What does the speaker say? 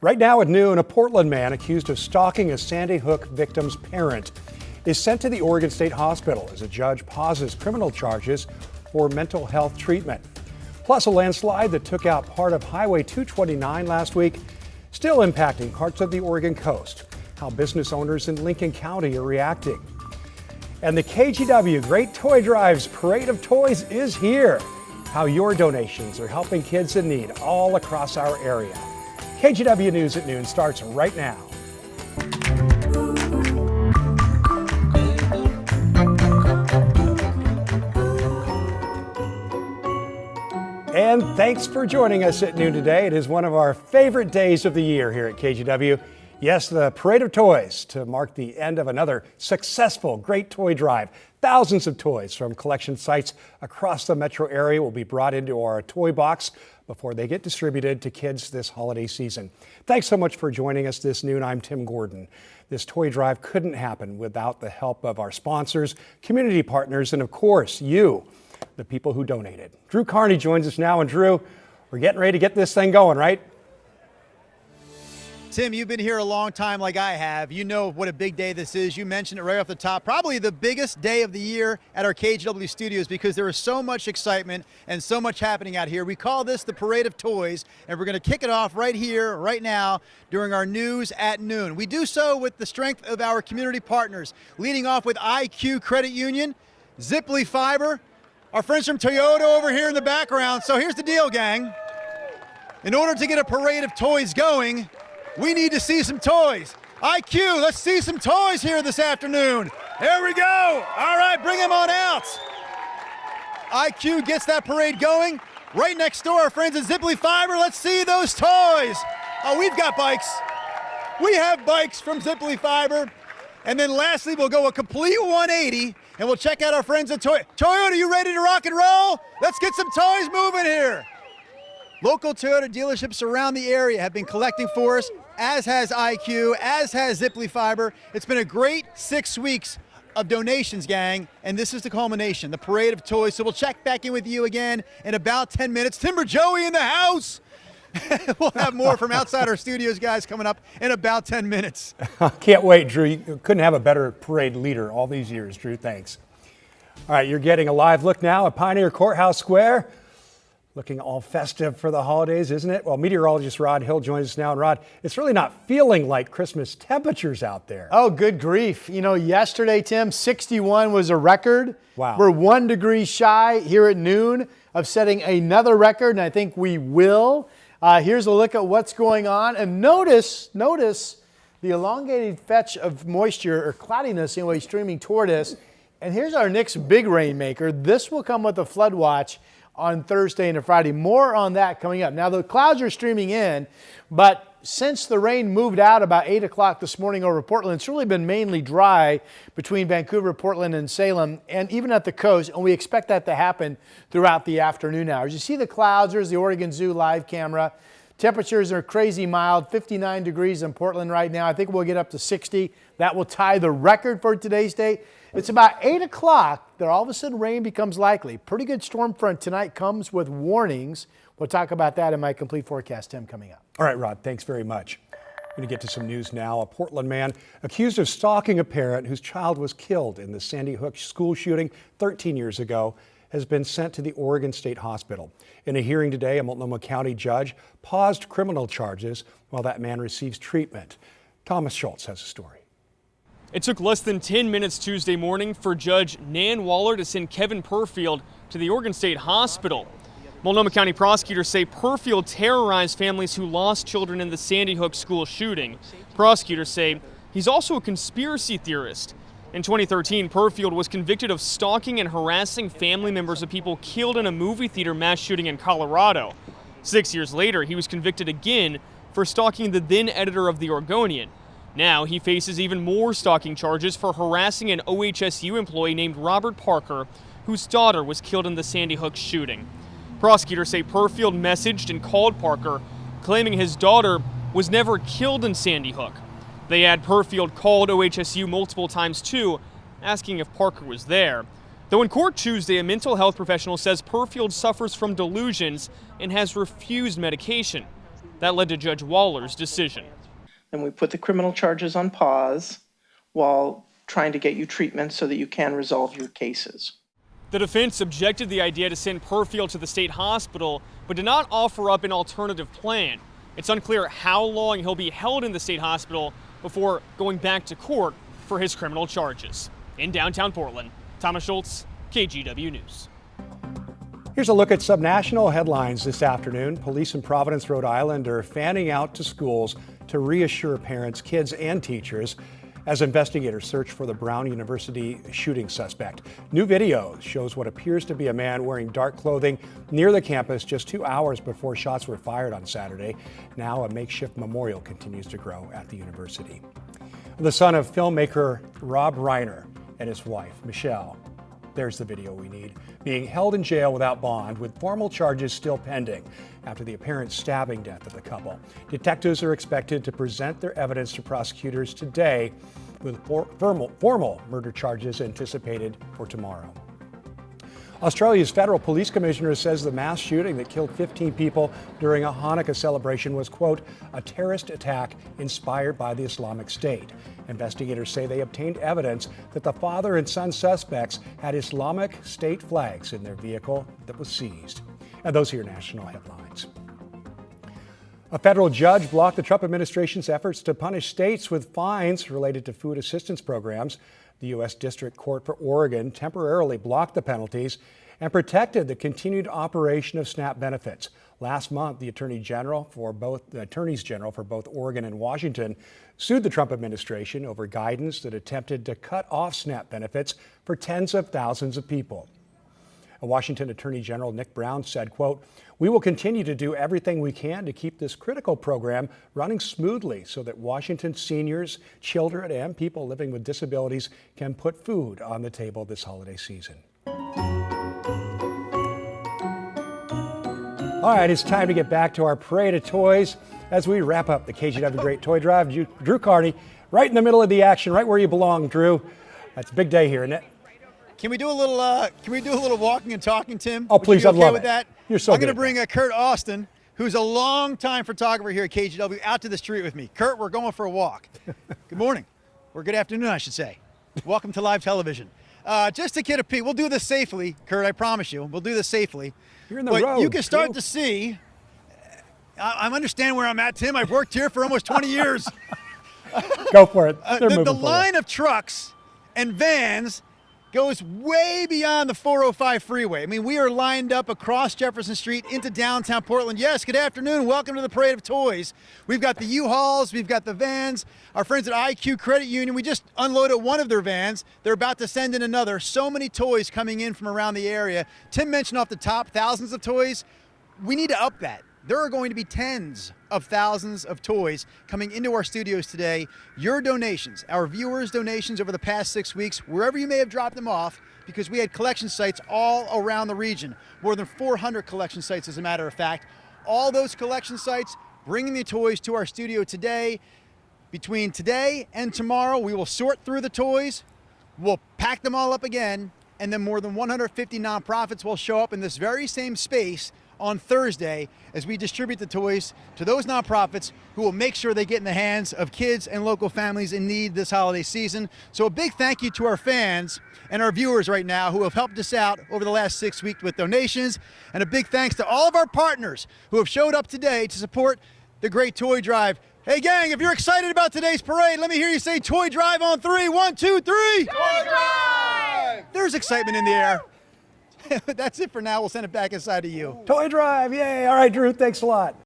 Right now at noon, a Portland man accused of stalking a Sandy Hook victim's parent is sent to the Oregon State Hospital as a judge pauses criminal charges for mental health treatment. Plus, a landslide that took out part of Highway 229 last week, still impacting parts of the Oregon coast. How business owners in Lincoln County are reacting. And the KGW Great Toy Drive's Parade of Toys is here. How your donations are helping kids in need all across our area. KGW News at noon starts right now. And thanks for joining us at noon today. It is one of our favorite days of the year here at KGW. Yes, the Parade of Toys to mark the end of another successful Great Toy Drive. Thousands of toys from collection sites across the metro area will be brought into our toy box before they get distributed to kids this holiday season. Thanks so much for joining us this noon. I'm Tim Gordon. This toy drive couldn't happen without the help of our sponsors, community partners, and of course, you, the people who donated. Drew Carney joins us now. And Drew, we're getting ready to get this thing going, right? Tim, you've been here a long time like I have. You know what a big day this is. You mentioned it right off the top. Probably the biggest day of the year at our KGW studios because there is so much excitement and so much happening out here. We call this the Parade of Toys, and we're going to kick it off right here, right now, during our news at noon. We do so with the strength of our community partners, leading off with IQ Credit Union, Ziply Fiber, our friends from Toyota over here in the background. So here's the deal, gang. In order to get a parade of toys going, we need to see some toys. IQ, let's see some toys here this afternoon. There we go. All right, bring them on out. IQ gets that parade going. Right next door, our friends at Ziply Fiber. Let's see those toys. Oh, we've got bikes. We have bikes from Ziply Fiber. And then lastly, we'll go a complete 180 and we'll check out our friends at Toyota. You ready to rock and roll? Let's get some toys moving here. Local Toyota dealerships around the area have been collecting for us, as has IQ, as has Ziply Fiber. It's been a great 6 weeks of donations, gang, and this is the culmination, the Parade of Toys. So we'll check back in with you again in about 10 minutes. Timber Joey in the house. We'll have more from outside our studios, guys, coming up in about 10 minutes. Can't wait, Drew. You couldn't have a better parade leader all these years, Drew. Thanks. All right, you're getting a live look now at Pioneer Courthouse Square. Looking all festive for the holidays, isn't it? Well, meteorologist Rod Hill joins us now. And Rod, it's really not feeling like Christmas temperatures out there. Oh, good grief. You know, yesterday, Tim, 61 was a record. Wow. We're 1 degree shy here at noon of setting another record, and I think we will. Here's a look at what's going on. And notice the elongated fetch of moisture or cloudiness anyway streaming toward us. And here's our next big rainmaker. This will come with a flood watch on Thursday and Friday. More on that coming up. Now, the clouds are streaming in, but since the rain moved out about 8 o'clock this morning over Portland, it's really been mainly dry between Vancouver, Portland, and Salem, and even at the coast, and we expect that to happen throughout the afternoon hours. You see the clouds. There's the Oregon Zoo live camera. Temperatures are crazy mild, 59 degrees in Portland right now. I think we'll get up to 60. That will tie the record for today's date. It's about 8 o'clock that all of a sudden rain becomes likely. Pretty good storm front tonight comes with warnings. We'll talk about that in my complete forecast, Tim, coming up. All right, Rod, thanks very much. I'm going to get to some news now. A Portland man accused of stalking a parent whose child was killed in the Sandy Hook school shooting 13 years ago has been sent to the Oregon State Hospital. In a hearing today, a Multnomah County judge paused criminal charges while that man receives treatment. Thomas Schultz has a story. It took less than 10 minutes Tuesday morning for Judge Nan Waller to send Kevin Purfield to the Oregon State Hospital. Multnomah County prosecutors say Purfield terrorized families who lost children in the Sandy Hook school shooting. Prosecutors say he's also a conspiracy theorist. In 2013, Purfield was convicted of stalking and harassing family members of people killed in a movie theater mass shooting in Colorado. 6 years later, he was convicted again for stalking the then editor of The Oregonian. Now he faces even more stalking charges for harassing an OHSU employee named Robert Parker, whose daughter was killed in the Sandy Hook shooting. Prosecutors say Purfield messaged and called Parker, claiming his daughter was never killed in Sandy Hook. They add Purfield called OHSU multiple times too, asking if Parker was there. Though in court Tuesday, a mental health professional says Purfield suffers from delusions and has refused medication. That led to Judge Waller's decision. And we put the criminal charges on pause while trying to get you treatment so that you can resolve your cases. The defense objected the idea to send Perfield to the state hospital, but did not offer up an alternative plan. It's unclear how long he'll be held in the state hospital before going back to court for his criminal charges. In downtown Portland, Thomas Schultz, KGW News. Here's a look at some national headlines this afternoon. Police in Providence, Rhode Island are fanning out to schools to reassure parents, kids, and teachers as investigators search for the Brown University shooting suspect. New video shows what appears to be a man wearing dark clothing near the campus just 2 hours before shots were fired on Saturday. Now a makeshift memorial continues to grow at the university. The son of filmmaker Rob Reiner and his wife, Michelle, there's the video we need, being held in jail without bond with formal charges still pending after the apparent stabbing death of the couple. Detectives are expected to present their evidence to prosecutors today with formal murder charges anticipated for tomorrow. Australia's federal police commissioner says the mass shooting that killed 15 people during a Hanukkah celebration was, quote, a terrorist attack inspired by the Islamic State. Investigators say they obtained evidence that the father and son suspects had Islamic State flags in their vehicle that was seized. And those are your national headlines. A federal judge blocked the Trump administration's efforts to punish states with fines related to food assistance programs. The U.S. District Court for Oregon temporarily blocked the penalties and protected the continued operation of SNAP benefits. Last month, the attorneys general for both Oregon and Washington sued the Trump administration over guidance that attempted to cut off SNAP benefits for tens of thousands of people. A Washington Attorney General Nick Brown said, quote, we will continue to do everything we can to keep this critical program running smoothly so that Washington seniors, children, and people living with disabilities can put food on the table this holiday season. All right, it's time to get back to our parade of toys as we wrap up the KGW Great Toy Drive. Drew Carney, right in the middle of the action, right where you belong, Drew. That's a big day here, isn't it? Can we do a little walking and talking, Tim? Oh, please, I'd love with it. That? You're so I'm good going to bring Kurt Austin, who's a longtime photographer here at KGW, out to the street with me. Kurt, we're going for a walk. Good morning, or good afternoon, I should say. Welcome to live television. Just to get a peek, we'll do this safely, Kurt, I promise you. We'll do this safely. You're in the road. You can start to see, I understand where I'm at, Tim. I've worked here for almost 20 years. Go for it. The line of trucks and vans goes way beyond the 405 freeway. I mean, we are lined up across Jefferson Street into downtown Portland. Yes, good afternoon. Welcome to the Parade of Toys. We've got the U-Hauls, we've got the vans. Our friends at IQ Credit Union, we just unloaded one of their vans. They're about to send in another. So many toys coming in from around the area. Tim mentioned off the top, thousands of toys. We need to up that. There are going to be tens of thousands of toys coming into our studios today. Your donations, our viewers' donations over the past 6 weeks, wherever you may have dropped them off, because we had collection sites all around the region, more than 400 collection sites as a matter of fact. All those collection sites bringing the toys to our studio today. Between today and tomorrow, we will sort through the toys, we'll pack them all up again, and then more than 150 nonprofits will show up in this very same space on Thursday as we distribute the toys to those nonprofits who will make sure they get in the hands of kids and local families in need this holiday season. So a big thank you to our fans and our viewers right now who have helped us out over the last 6 weeks with donations, and a big thanks to all of our partners who have showed up today to support the Great Toy Drive. Hey gang, if you're excited about today's parade, let me hear you say Toy Drive on 3. 1, 2, 3. Toy Drive! There's excitement in the air. That's it for now. We'll send it back inside to you. Toy Drive, yay. All right, Drew, thanks a lot.